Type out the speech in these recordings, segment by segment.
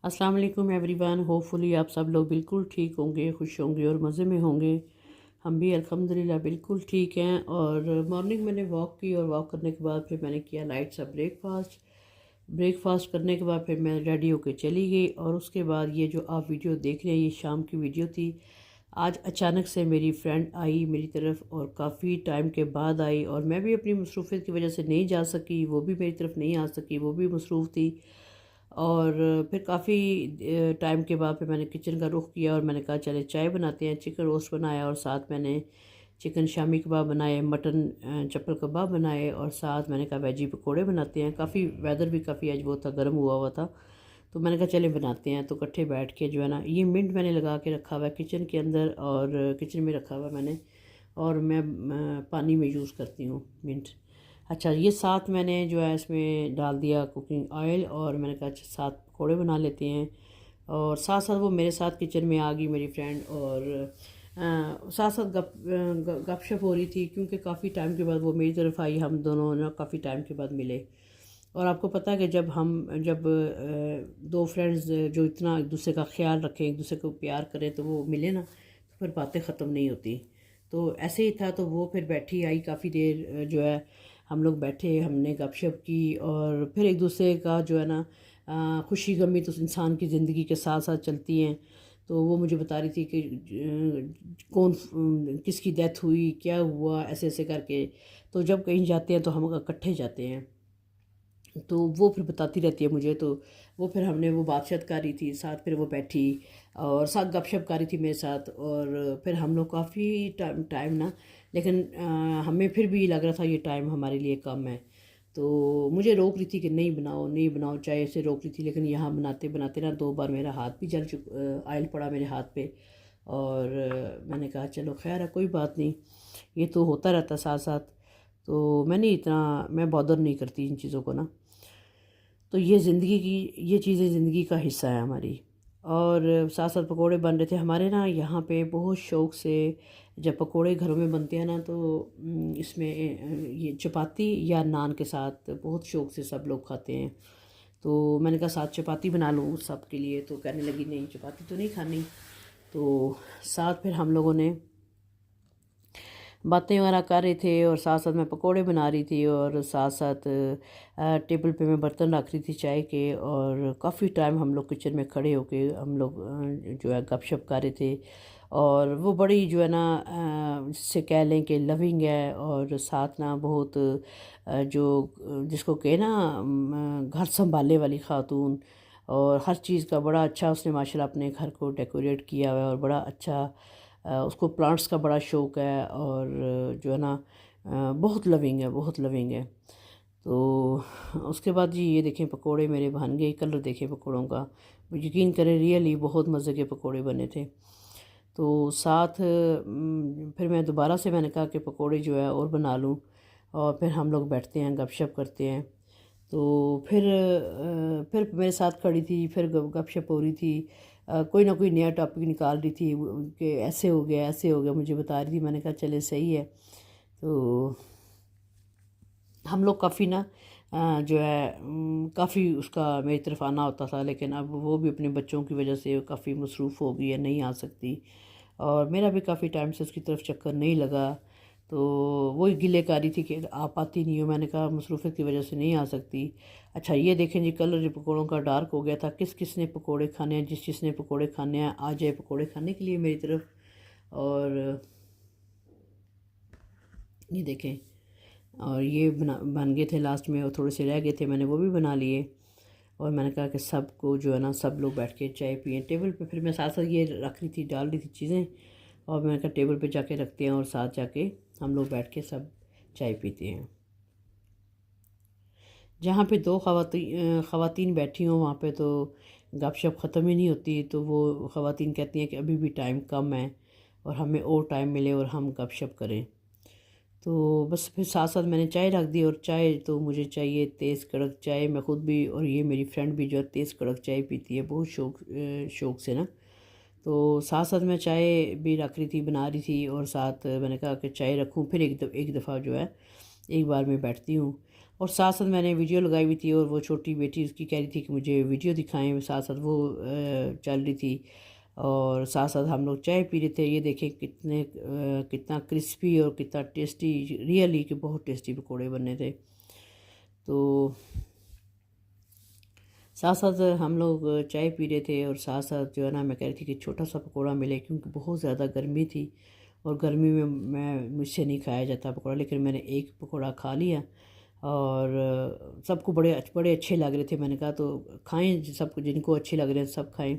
अस्सलाम वालेकुम everyone. Hopefully आप सब लोग बिल्कुल ठीक होंगे, खुश होंगे और मज़े में होंगे। हम भी अल्हम्दुलिल्लाह बिल्कुल ठीक हैं। और मॉर्निंग मैंने वॉक की और वॉक करने के बाद फिर मैंने किया लाइट सा ब्रेकफास्ट। ब्रेकफास्ट करने के बाद फिर मैं रेडी होके चली गई। और उसके बाद ये जो आप वीडियो देख रहे हैं ये शाम की वीडियो थी। आज अचानक से मेरी फ्रेंड आई मेरी तरफ और काफ़ी टाइम के बाद आई, और मैं भी अपनी मसरूफ़ियत की वजह से नहीं जा सकी, वो भी मेरी तरफ नहीं आ सकी, वो भी मसरूफ़ थी। और फिर काफ़ी टाइम के बाद फिर मैंने किचन का रुख किया और मैंने कहा चले चाय बनाते हैं। चिकन रोस्ट बनाया और साथ मैंने चिकन शामी कबाब बनाए, मटन चप्पल कबाब बनाए, और साथ मैंने कहा वेजी पकोड़े बनाते हैं। काफ़ी वेदर भी काफ़ी आज वो था, गर्म हुआ हुआ था, तो मैंने कहा चले बनाते हैं। तो इकट्ठे बैठ के जो है ना, ये मिंट मैंने लगा के रखा हुआ है किचन के अंदर, और किचन में रखा हुआ है मैंने, और मैं पानी में यूज़ करती हूँ मिंट। अच्छा, ये साथ मैंने जो है इसमें डाल दिया कुकिंग ऑयल, और मैंने कहा अच्छा साथ पकौड़े बना लेते हैं। और साथ साथ वो मेरे साथ किचन में आ गई मेरी फ्रेंड, और साथ साथ गपशप हो रही थी, क्योंकि काफ़ी टाइम के बाद वो मेरी तरफ आई, हम दोनों ना काफ़ी टाइम के बाद मिले। और आपको पता है कि जब दो फ्रेंड्स जो इतना एक दूसरे का ख्याल रखें, एक दूसरे को प्यार करें, तो वो मिले ना तो फिर बातें ख़त्म नहीं होती। तो ऐसे ही था, तो वो फिर बैठी आई काफ़ी देर, जो है हम लोग बैठे, हमने गपशप की, और फिर एक दूसरे का जो है ना खुशी गमी तो इंसान की ज़िंदगी के साथ साथ चलती हैं। तो वो मुझे बता रही थी कि कौन किसकी डेथ हुई, क्या हुआ, ऐसे ऐसे करके। तो जब कहीं जाते हैं तो हम इकट्ठे जाते हैं, तो वो फिर बताती रहती है मुझे। तो वो फिर हमने वो बातचीत करी थी साथ, फिर वो बैठी और साथ गपशप करी थी मेरे साथ, और फिर हम लोग काफ़ी टाइम ना, लेकिन हमें फिर भी लग रहा था ये टाइम हमारे लिए कम है। तो मुझे रोक रही थी कि नहीं बनाओ नहीं बनाओ, चाय से रोक रही थी, लेकिन यहाँ बनाते बनाते ना 2 बार मेरा हाथ भी जल आयल पड़ा मेरे हाथ पे। और मैंने कहा चलो खैर है, कोई बात नहीं, ये तो होता रहता साथ साथ। तो मैं बॉदर नहीं करती इन चीज़ों को ना। तो ये ज़िंदगी की ये चीज़ें ज़िंदगी का हिस्सा है हमारी। और साथ साथ पकोड़े बन रहे थे हमारे ना यहाँ पे बहुत शौक़ से। जब पकोड़े घरों में बनते हैं ना, तो इसमें ये चपाती या नान के साथ बहुत शौक़ से सब लोग खाते हैं। तो मैंने कहा साथ चपाती बना लूँ सब के लिए, तो कहने लगी नहीं चपाती तो नहीं खानी। तो साथ फिर हम लोगों ने बातें वगैरह कर रहे थे, और साथ साथ मैं पकोड़े बना रही थी, और साथ साथ टेबल पे मैं बर्तन रख रही थी चाय के। और काफ़ी टाइम हम लोग किचन में खड़े होके हम लोग जो है गपशप कर रहे थे। और वो बड़ी जो है ना जिससे कह लें कि लविंग है, और साथ ना बहुत जो जिसको कहे ना घर संभालने वाली खातून। और हर चीज़ का बड़ा अच्छा उसने माशाल्लाह अपने घर को डेकोरेट किया हुआ है, और बड़ा अच्छा उसको प्लांट्स का बड़ा शौक़ है, और जो है ना बहुत लविंग है, बहुत लविंग है। तो उसके बाद जी ये देखें पकोड़े मेरे बन गए, कलर देखें पकोड़ों का, यकीन करें रियली बहुत मज़े के पकोड़े बने थे। तो साथ फिर मैं दोबारा से मैंने कहा कि पकोड़े जो है और बना लूँ, और फिर हम लोग बैठते हैं गपशप करते हैं। तो फिर मेरे साथ खड़ी थी, फिर गपशप हो रही थी। कोई ना कोई नया टॉपिक निकाल रही थी कि ऐसे हो गया ऐसे हो गया, मुझे बता रही थी। मैंने कहा चले सही है। तो हम लोग काफ़ी ना जो है काफ़ी उसका मेरी तरफ आना होता था, लेकिन अब वो भी अपने बच्चों की वजह से काफ़ी मसरूफ़ हो गई है, नहीं आ सकती। और मेरा भी काफ़ी टाइम से उसकी तरफ चक्कर नहीं लगा। तो वही गिले कर रही थी कि आप आती नहीं हो। मैंने कहा मसरूफ़ियत की वजह से नहीं आ सकती। अच्छा ये देखें जी, कलर पकौड़ों का डार्क हो गया था। किस किस ने पकौड़े खाने हैं, जिस जिसने पकौड़े खाने हैं आ जाए पकौड़े खाने के लिए मेरी तरफ। और ये देखें, और ये बन गए थे लास्ट में, और थोड़े से रह गए थे, मैंने वो भी बना लिए। और मैंने कहा कि सबको जो है ना सब लोग बैठ के चाय पिए टेबल पे। फिर मैं साथ साथ ये रख रही थी, डाल रही थी चीज़ें, और मैंने कहा टेबल पे जाके रखते हैं, और साथ जाके हम लोग बैठ के सब चाय पीते हैं। जहाँ पे दो ख़वातीन बैठी हों वहाँ पे तो गपशप ख़त्म ही नहीं होती। तो वो ख़वातीन कहती हैं कि अभी भी टाइम कम है, और हमें और टाइम मिले और हम गपशप करें। तो बस फिर साथ साथ मैंने चाय रख दी, और चाय तो मुझे चाहिए तेज़ कड़क चाय। मैं ख़ुद भी और ये मेरी फ्रेंड भी जो है तेज़ कड़क चाय पीती है बहुत शौक़ से ना। तो साथ साथ मैं चाय भी रख रही थी, बना रही थी, और साथ मैंने कहा कि चाय रखूं, फिर एक दफ़ा जो है एक बार मैं बैठती हूँ। और साथ साथ मैंने वीडियो लगाई हुई थी और वो छोटी बेटी उसकी कह रही थी कि मुझे वीडियो दिखाएं, साथ साथ वो चल रही थी और साथ साथ हम लोग चाय पी रहे थे। ये देखें कितना क्रिस्पी और कितना टेस्टी, रियली कि बहुत टेस्टी पकोड़े बने थे। तो साथ साथ हम लोग चाय पी रहे थे और साथ साथ जो है ना मैं कह रही थी कि छोटा सा पकोड़ा मिले, क्योंकि बहुत ज़्यादा गर्मी थी और गर्मी में मुझसे नहीं खाया जाता पकोड़ा, लेकिन मैंने एक पकोड़ा खा लिया और सबको बड़े अच्छे लग रहे थे। मैंने कहा तो खाएं, सबको जिनको अच्छे लग रहे हैं सब खाएं।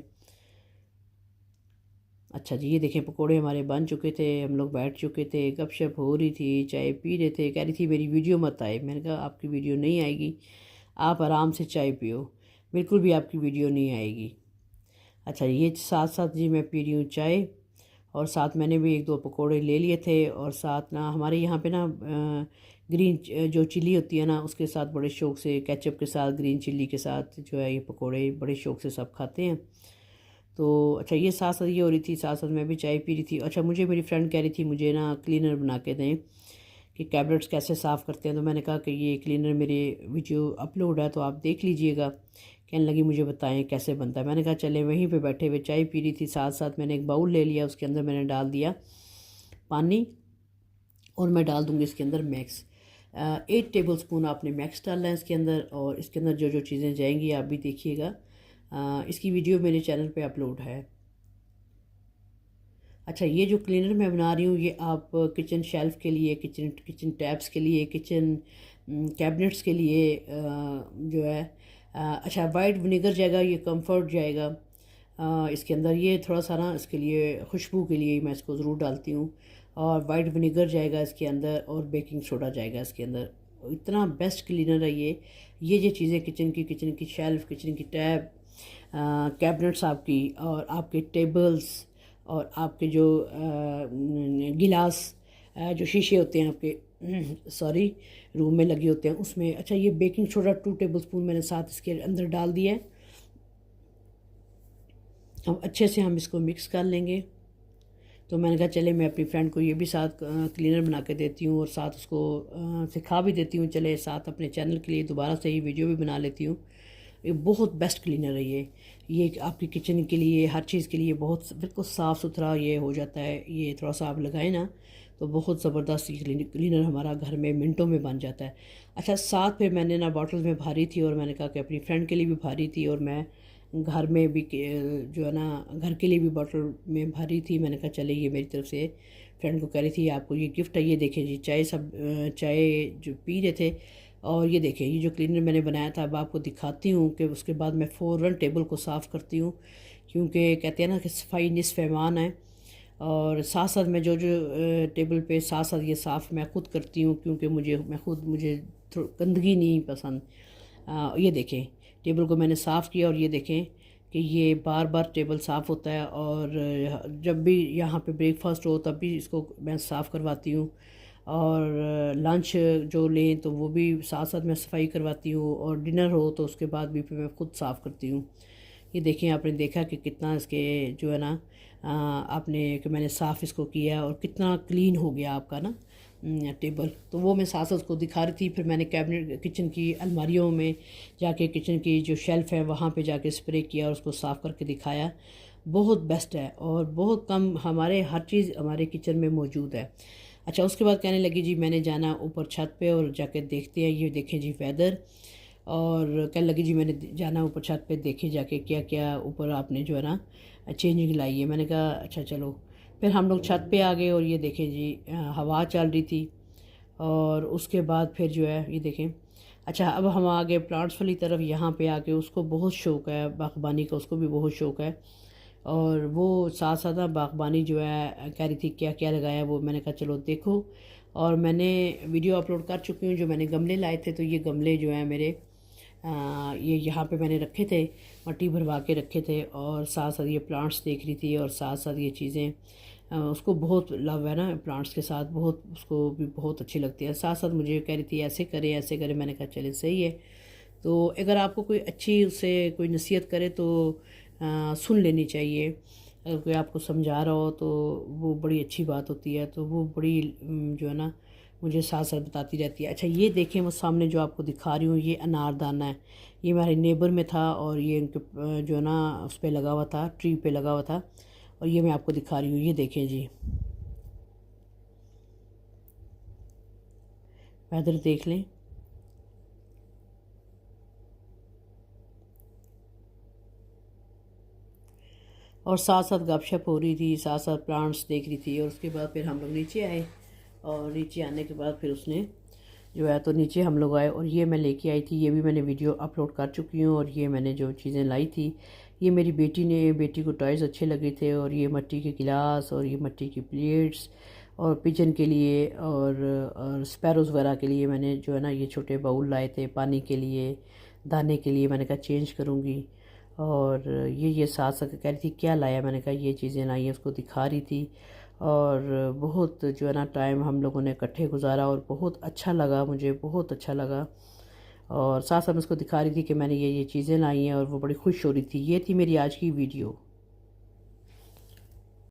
अच्छा जी, ये देखें पकोड़े हमारे बन चुके थे, हम लोग बैठ चुके थे, गपशप हो रही थी, चाय पी रहे थे। कह रही थी मेरी वीडियो मत आए। मैंने कहा आपकी वीडियो नहीं आएगी, आप आराम से चाय पियो, बिल्कुल भी आपकी वीडियो नहीं आएगी। अच्छा, ये साथ साथ जी मैं पी रही हूँ चाय और साथ मैंने भी एक दो पकोड़े ले लिए थे और साथ ना हमारे यहाँ पे ना ग्रीन जो चिल्ली होती है ना उसके साथ बड़े शौक़ से, केचप के साथ, ग्रीन चिल्ली के साथ जो है ये पकोड़े बड़े शौक़ से सब खाते हैं। तो अच्छा, ये साथ साथ ये हो रही थी, साथ साथ मैं भी चाय पी रही थी। अच्छा, मुझे मेरी फ्रेंड कह रही थी मुझे ना क्लीनर बना के दें कि कैबिनेट्स कैसे साफ़ करते हैं। तो मैंने कहा कि ये क्लीनर मेरे वीडियो अपलोड है तो आप देख लीजिएगा। कहने लगी मुझे बताएं कैसे बनता है। मैंने कहा चले, वहीं पे बैठे हुए चाय पी रही थी, साथ साथ मैंने एक बाउल ले लिया, उसके अंदर मैंने डाल दिया पानी और मैं डाल दूँगी इसके अंदर मैक्स। 8 टेबल स्पून आपने मैक्स डालना है इसके अंदर, और इसके अंदर जो जो चीज़ें जाएंगी आप भी देखिएगा। इसकी वीडियो मेरे चैनल पे अपलोड है। अच्छा, ये जो क्लीनर मैं बना रही हूँ ये आप किचन शेल्फ़ के लिए, किचन टैप्स के लिए, किचन कैबिनेट्स के लिए जो है अच्छा वाइट विनेगर जाएगा, ये कंफर्ट जाएगा इसके अंदर। ये थोड़ा सा ना इसके लिए खुशबू के लिए मैं इसको ज़रूर डालती हूँ, और वाइट विनेगर जाएगा इसके अंदर और बेकिंग सोडा जाएगा इसके अंदर। इतना बेस्ट क्लीनर है ये चीज़ें किचन की शेल्फ़, किचन की टैब, कैबिनेट्स आपकी, और आपके टेबल्स, और आपके जो गिलास जो शीशे होते हैं आपके सॉरी रूम में लगे होते हैं उसमें। अच्छा, ये बेकिंग सोडा 2 टेबल स्पून मैंने साथ इसके अंदर डाल दिया है। अब अच्छे से हम इसको मिक्स कर लेंगे। तो मैंने कहा चले मैं अपनी फ्रेंड को ये भी साथ क्लीनर बना के देती हूँ और साथ उसको सिखा भी देती हूँ, चले साथ अपने चैनल के लिए दोबारा से ये वीडियो भी बना लेती हूँ। ये बहुत बेस्ट क्लीनर है ये आपकी किचन के लिए, हर चीज़ के लिए बहुत बिल्कुल साफ़ सुथरा ये हो जाता है। ये थोड़ा सा आप लगाएं ना तो बहुत ज़बरदस्त क्लीनर हमारा घर में मिनटों में बन जाता है। अच्छा, साथ फिर मैंने ना बॉटल में भरी थी और मैंने कहा कि अपनी फ्रेंड के लिए भी भरी थी, और मैं घर में भी जो है ना घर के लिए भी बॉटल में भरी थी। मैंने कहा चले ये मेरी तरफ से फ्रेंड को कह रही थी आपको ये गिफ्ट है, ये देखें जी चाय जो पी रहे थे। और ये देखें ये जो क्लीनर मैंने बनाया था, अब आपको दिखाती हूँ कि उसके बाद मैं फ़ौरन टेबल को साफ़ करती हूँ, क्योंकि कहते हैं ना कि सफाई निस्फ़ ईमान है। और साथ साथ मैं जो टेबल पे साथ साथ ये साफ़ मैं ख़ुद करती हूँ, क्योंकि मुझे गंदगी नहीं पसंद। ये देखें टेबल को मैंने साफ़ किया और ये देखें कि ये बार बार टेबल साफ़ होता है, और जब भी यहाँ पे ब्रेकफास्ट हो तब भी इसको मैं साफ़ करवाती हूँ, और लंच जो लें तो वो भी साथ साथ मैं सफाई करवाती हूँ, और डिनर हो तो उसके बाद भी फिर मैं ख़ुद साफ़ करती हूँ। ये देखें आपने देखा कि कितना इसके जो है ना आपने कि मैंने साफ़ इसको किया और कितना क्लीन हो गया आपका ना टेबल। तो वो मैं साथ साथ उसको दिखा रही थी। फिर मैंने कैबिनेट किचन की अलमारियों में जाके, किचन की जो शेल्फ़ है वहाँ पे जाके स्प्रे किया और उसको साफ़ करके दिखाया। बहुत बेस्ट है और बहुत कम हमारे हर चीज़ हमारे किचन में मौजूद है। अच्छा, उसके बाद कहने लगी जी मैंने जाना ऊपर छत पे और जाके देखते हैं, ये देखें जी वेदर। और कहने लगी जी मैंने जाना ऊपर छत पे, देखे जाके क्या क्या ऊपर आपने जो है ना चेंजिंग लाई है। मैंने कहा अच्छा चलो। फिर हम लोग छत पे आ गए और ये देखें जी हवा चल रही थी, और उसके बाद फिर जो है ये देखें। अच्छा, अब हम आ गए प्लांट्स वाली तरफ। यहाँ पे आके उसको बहुत शौक़ है बागबानी का, उसको भी बहुत शौक़ है, और वो साथ साथ ना बागबानी जो है कह रही थी क्या क्या लगाया वो। मैंने कहा चलो देखो, और मैंने वीडियो अपलोड कर चुकी हूँ जो मैंने गमले लाए थे। तो ये गमले जो हैं मेरे ये यहाँ पे मैंने रखे थे, मट्टी भरवा के रखे थे, और साथ साथ ये प्लांट्स देख रही थी, और साथ साथ ये चीज़ें उसको बहुत लव है ना प्लांट्स के साथ, बहुत उसको भी बहुत अच्छी लगती है। साथ साथ मुझे कह रही थी ऐसे करें ऐसे करें। मैंने कहा चले सही है। तो अगर आपको कोई अच्छी उससे कोई नसीहत करे तो सुन लेनी चाहिए। अगर कोई आपको समझा रहा हो तो वो बड़ी अच्छी बात होती है। तो वो बड़ी जो है ना मुझे साथ साथ बताती रहती है। अच्छा ये देखें, वो सामने जो आपको दिखा रही हूँ ये अनारदाना है। ये हमारे नेबर में था और ये इनके जो है ना उस पर लगा हुआ था, ट्री पे लगा हुआ था, और ये मैं आपको दिखा रही हूँ। ये देखें जी, वेदर देख लें। और साथ साथ गपशप हो रही थी, साथ साथ प्लांट्स देख रही थी। और उसके बाद फिर हम लोग नीचे आए, और नीचे आने के बाद फिर उसने जो है तो नीचे हम लोग आए, और ये मैं लेके आई थी, ये भी मैंने वीडियो अपलोड कर चुकी हूँ। और ये मैंने जो चीज़ें लाई थी, ये मेरी बेटी को टॉयज़ अच्छे लगे थे, और ये मिट्टी के गिलास, और ये मिट्टी की प्लेट्स, और पिजन के लिए और स्पैरोज़ वगैरह के लिए मैंने जो है ना ये छोटे बाउल लाए थे, पानी के लिए, दाने के लिए। मैंने कहा चेंज करूँगी। और ये साथ साथ कह रही थी क्या लाया, मैंने कहा ये चीज़ें लाई हैं, उसको दिखा रही थी। और बहुत जो है ना टाइम हम लोगों ने इकट्ठे गुजारा, और बहुत अच्छा लगा, मुझे बहुत अच्छा लगा। और साथ साथ उसको दिखा रही थी कि मैंने ये चीज़ें लाई हैं, और वो बड़ी खुश हो रही थी। ये थी मेरी आज की वीडियो।